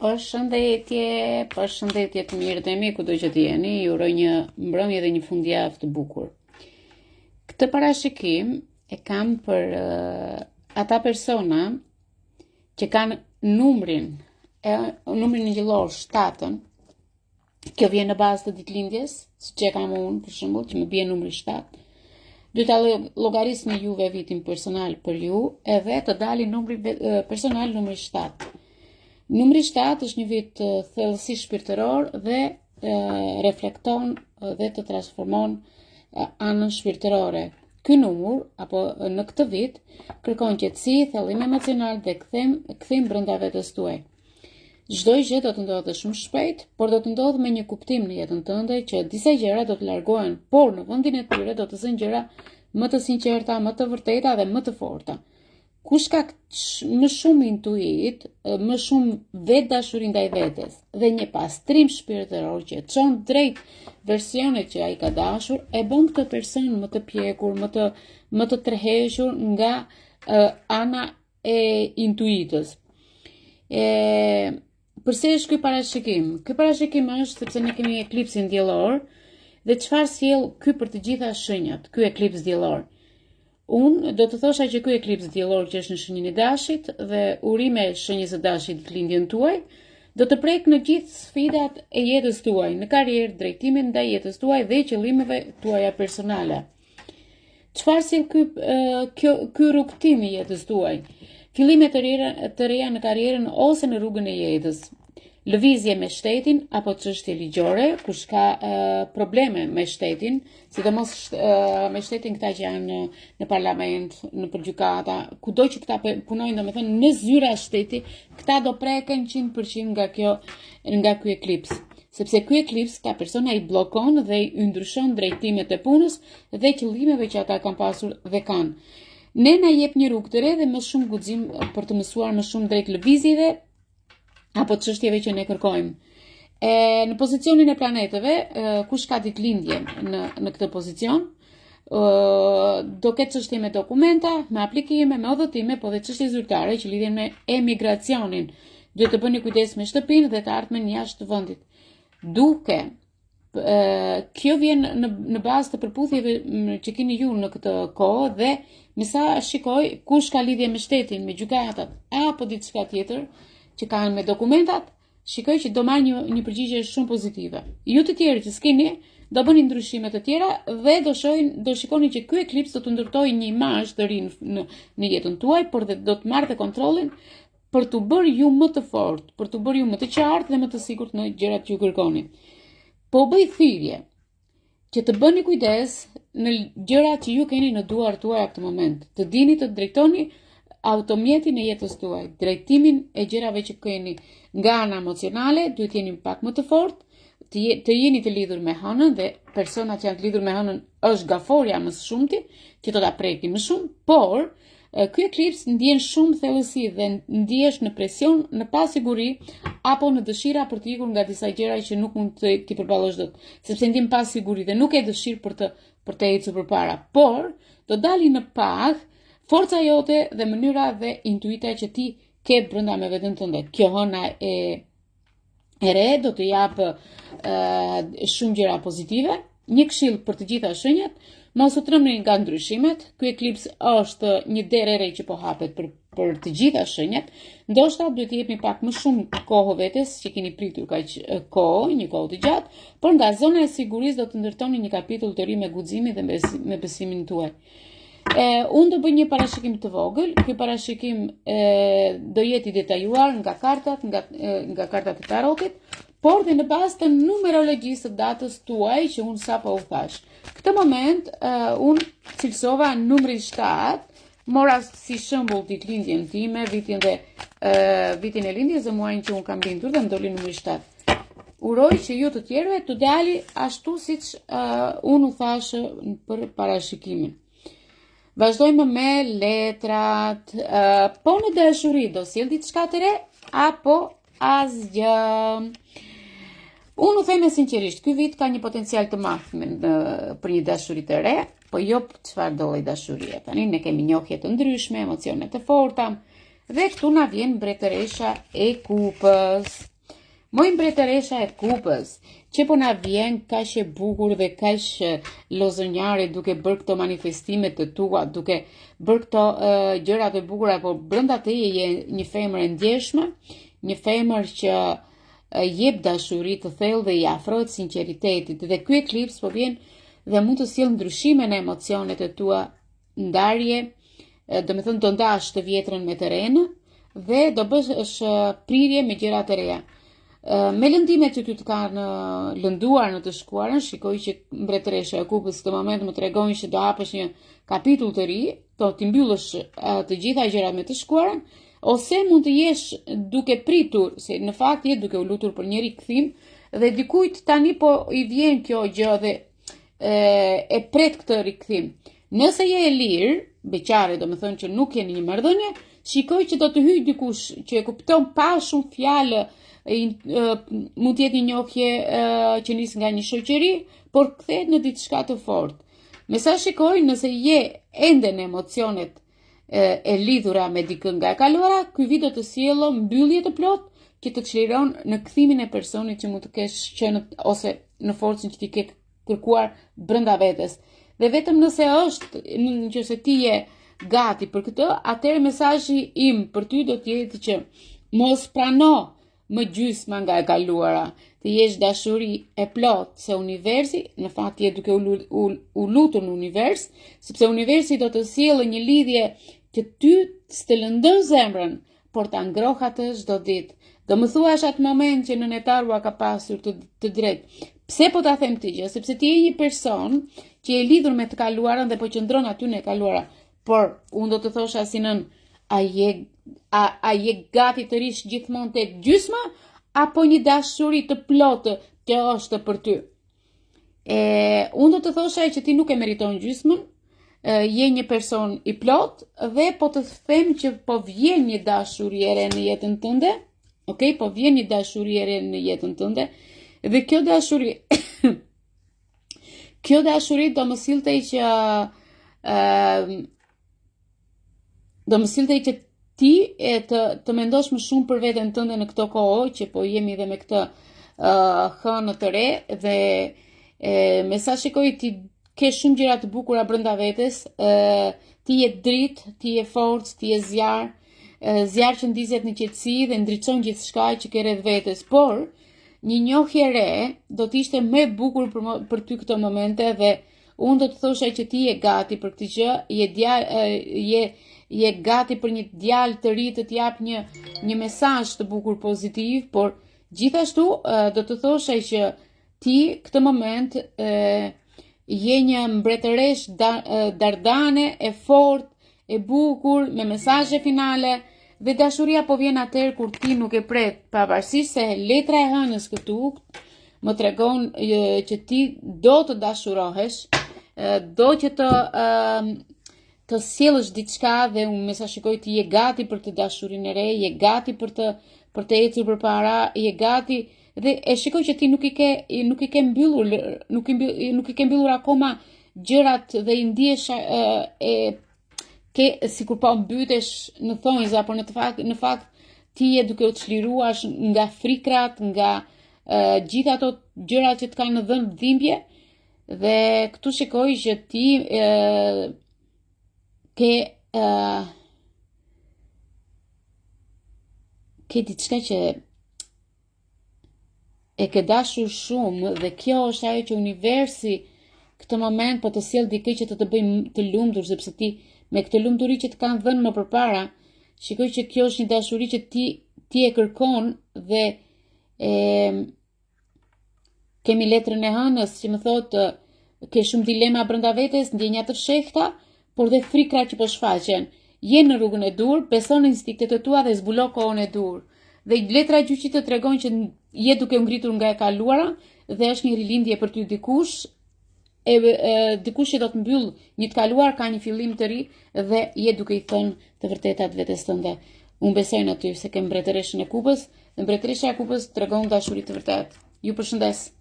Përshëndetje të mirë të mi, kudo që të jeni, ju uroj një mbrëmje dhe një fundjavë të bukur. Këtë parashikim e kam për ata persona që kanë numrin gjillor 7. Kjo vjen në bazë të ditëlindjes, siç e kam unë, për shembull, që më bie numri 7. Do ta llogarisni juve vitin personal për ju, edhe të dali numri personal numri 7. Numri 7 është një vit thellësisht shpirtëror dhe reflekton dhe të transformon anën shpirtërore. Ky numër, apo në këtë vit, kërkon qetësi, thellim emocional dhe kthim brenda vetes tuaj. Çdo gjë do të ndodhë shumë shpejt, por do të ndodhë me një kuptim në jetën tënde që disa gjëra do të largohen, por në vendin e tyre do të zënë gjëra më të sinqerta, më të vërteta dhe më të forta. Kush ka më shumë intuit, më shumë vetë dashuri ndaj vetes dhe një pastrim shpirtëror që e çon drejt versionit që ai ka dashur, e bën këtë person më të pjekur, më të tërhequr nga ana e intuitës. Përse është ky parashikim? Ky parashikim është sepse ne kemi eklipsin diellor dhe çfarë sjell ky për të gjitha shenjat, ky eklips diellor. Unë do të thosha që ky eklips diellor që është në shenjën e Dashit dhe urime shenjës së Dashit ditëlindjen tuaj, do të prek në gjithë sfidat e jetës tuaj, në karrierë, drejtimin ndaj jetës tuaj dhe qëllimeve tuaja personale. Çfarë sjell ky rrugtim i jetës tuaj? Fillime të reja në karrierën ose në rrugën e jetës. Lëvizje me shtetin apo çështje ligjore, kush ka probleme me shtetin, sidomos me shtetin këta që janë në parlament, në gjykata, kudo që këta punojnë, domethënë në zyra e shteti, këta do preken 100% nga ky eklips. Sepse ky eklips ka persona i bllokon dhe i ndryshon drejtimet e punës dhe qëllimeve që ata kanë pasur dhe kanë. Ne na jep një rrugë të re dhe më shumë guxim për të mësuar më shumë drejt lëvizjeve apo çështjeve që ne kërkojmë. Në pozicionin e planeteve, kush ka ditëlindje në këtë pozicion, do ketë çështje me dokumenta, me aplikime, me udhëtime, po dhe çështje zyrtare që lidhen me emigracionin. Duhet të bëni kujdes me shtëpinë dhe të ardhmen jashtë vendit. Duke kjo vjen në bazë të përputhjeve që keni ju në këtë kohë dhe me sa shikoj kush ka lidhje me shtetin, me gjykatat apo diçka tjetër që kanë me dokumentat, shikoj që do marrë një përgjigje shumë pozitive. Ju të tjerë që s'keni, do bëni ndryshime të tjera dhe do shikoni që ky eklips do të ndërtojë një imazh të ri në jetën tuaj, por dhe do të marrë kontrollin për t'u bërë ju më të fortë, për t'u bërë ju më të qartë dhe më të sigurt në gjërat që ju kërkoni. Po bëj thirrje që të bëni kujdes në gjërat që ju keni në duar tuaja këtë moment, të dini të drejtoni automjetin e jetës tuaj, drejtimin e gjërave që keni nga ana emocionale, duhet jeni pak më të fortë, të jeni të lidhur me hënën dhe personat që janë të lidhur me hënën është gaforja më së shumti, që do ta preki më shumë, por ky eklips ndjen shumë thellësi dhe ndihesh në presion, në pasiguri apo në dëshira për të ikur nga disa gjëra që nuk mund të ti përballosh dot, sepse ndjen pasiguri dhe nuk e dëshirë për të ecur përpara, por do dali në pag forca jote dhe mënyra dhe intuita që ti ke brenda me veten tënde. Kjo hëna e re do të jap shumë gjëra pozitive. Një këshill për të gjitha shenjat, mos u tremni nga ndryshimet. Ky eklips është një derë e re që po hapet për të gjitha shenjat. Ndoshta duhet të jepni pak më shumë kohë vetes që keni pritur kaq kohë, një kohë të gjatë, por nga zona e sigurisë do të ndërtoni një kapitull të ri me guximin dhe me besimin tuaj. Unë do bëj një parashikim të vogël. Ky parashikim do jetë i detajuar nga kartat e tarotit, por dhe në bazë të numerologjisë të datës tuaj që unë sapo u thash. Këtë moment unë cilësova numrin 7, mora si shembull ditëlindjen time, vitin e lindjes dhe muajin që unë kam lindur dhe më doli numri 7. Uroj që ju të tjerëve të dali ashtu siç unë u thash për parashikimin. Vazhdojmë me letrat. Po në dashuri do sjell diçka të re apo asgjë? Unë u them sinqerisht, ky vit ka një potencial të madh për një dashuri të re, po jo çfarë do lloj dashurie. Tani ne kemi njohje të ndryshme, emocione të forta, Dhe këtu na vjen mbretëresha e kupës. Moj mbretëresha e kupës, që po na vjen kaq e bukur dhe kaq lozonjare duke bërë këto manifestime të tua, duke bërë këto gjëra të bukura, po brenda teje je një femër e ndjeshme, një femër që jep dashuri të thellë dhe i afrohet sinqeritetit. Dhe ky eklips po vjen dhe mund të sjellë ndryshime në emocionet e tua, ndarje, do të thënë do ndash të vjetrën me të renë dhe do bësh prirje me gjëra të reja. Me lëndimet që ty të kanë lënduar në të shkuarën, shikoj që mbretëresha e kupës këtë moment më tregon që do hapësh një kapitull të ri, do t'i mbyllësh të gjitha gjërat me të shkuarën, ose mund të jesh duke pritur, se në fakt je duke u lutur për një rikthim dhe dikujt tani po i vjen kjo gjë dhe e pret këtë rikthim. Nëse je e lirë, beqare, do me thënë që nuk jeni një marrëdhënie, shikoj që do të hyjë dikush që e kupton pa shumë fjalë, mund të jetë një njohje që nis nga një shoqëri, por kthehet në diçka të fortë. Me sa shikoj, nëse je ende në emocionet e lidhura me dikën nga e kaluara, ky video të sjellë mbyllje të plot që të çliron në kthimin e personit që mund të kesh qenë ose në forcën që ti ke kërkuar brenda vetes. Dhe vetëm nëse nëse ti je gati për këtë, atëherë mesazhi im për ty do të jetë që mos prano më gjysma nga e kaluara, të jesh dashuri e plot, se universi në fakt je duke u lutur në univers, sepse universi do të sjellë një lidhje që ty të lëndon zemrën, por ta ngroh atë çdo ditë. Do më thuash atë moment që nënetarua ka pasur të drejtë. Pse po ta them këtë gjë? Sepse ti je një person që je lidhur me të kaluarën dhe po qëndron aty në e kaluara. Por unë do të thosha si nën, a je gati të rish gjithmonë tek gjysma, apo një dashuri të plotë që është për ty? Unë do të thosha që ti nuk e meriton gjysmën, je një person i plot dhe po të them që po vjen një dashuri e re në jetën tënde, okay? Po vjen një dashuri e re në jetën tënde dhe kjo dashuri do më sillte që ti të mendosh më shumë për veten tënde në këto kohë që po jemi dhe me këtë hënë të re dhe me sa shikoj ti ke shumë gjëra të bukura brenda vetes, ti je dritë, ti je forcë, ti je zjarr që ndizet në qetësi dhe ndriçon gjithçka që ke rreth vetes, por një njohje re do të ishte më e bukur për ty këto momente dhe unë do të thosha që ti je gati për këtë gjë, je gati për një djalë të ri të t'jap një mesazh të bukur pozitiv, por gjithashtu do të thosha që ti këtë moment je një mbretëresh dardane, e fortë, e bukur, me mesazhe finale, dhe dashuria po vjen atëherë kur ti nuk e pret, pavarësisht se letra e hënës këtu më tregon që ti do të dashurohesh, do që të sjellësh diçka dhe unë me sa shikoj ti je gati për të dashurinë e re, je gati për të ecur përpara, je gati dhe e shikoj që ti nuk i ke mbyllur akoma gjërat dhe i ndihesh sikur po mbytesh në thonjza, por në fakt ti je duke u çliruar nga frikrat, nga gjitha ato gjërat që të kanë dhënë dhimbje dhe këtu shikoj që ti ke diçka që e ke dashur shumë dhe kjo është ajo që universi këtë moment po të sjell dikë që të bëjë të lumtur, sepse ti me këtë lumturi që të kanë dhënë më përpara, shikoj që kjo është një dashuri që ti e kërkon dhe kemi letrën e hënës që më thotë ke shumë dilema brenda vetes, ndjenja të fshehta, por dhe frikra që po shfaqen. Je në rrugën e dur, beson në instiktet e tua dhe zbulo kohën e dur. Dhe letra e gjyqit të tregon që je duke u ngritur nga e kaluara dhe është një rilindje për ty dikush, dikush që do të mbyll një të kaluar ka një fillim të ri dhe je duke i thënë të vërtetat vetes tënde. Unë besoj në ty se ke mbretëreshën e kupës dhe mbretëresha e kupës tregon dashuri të vërtet. Ju përshëndes.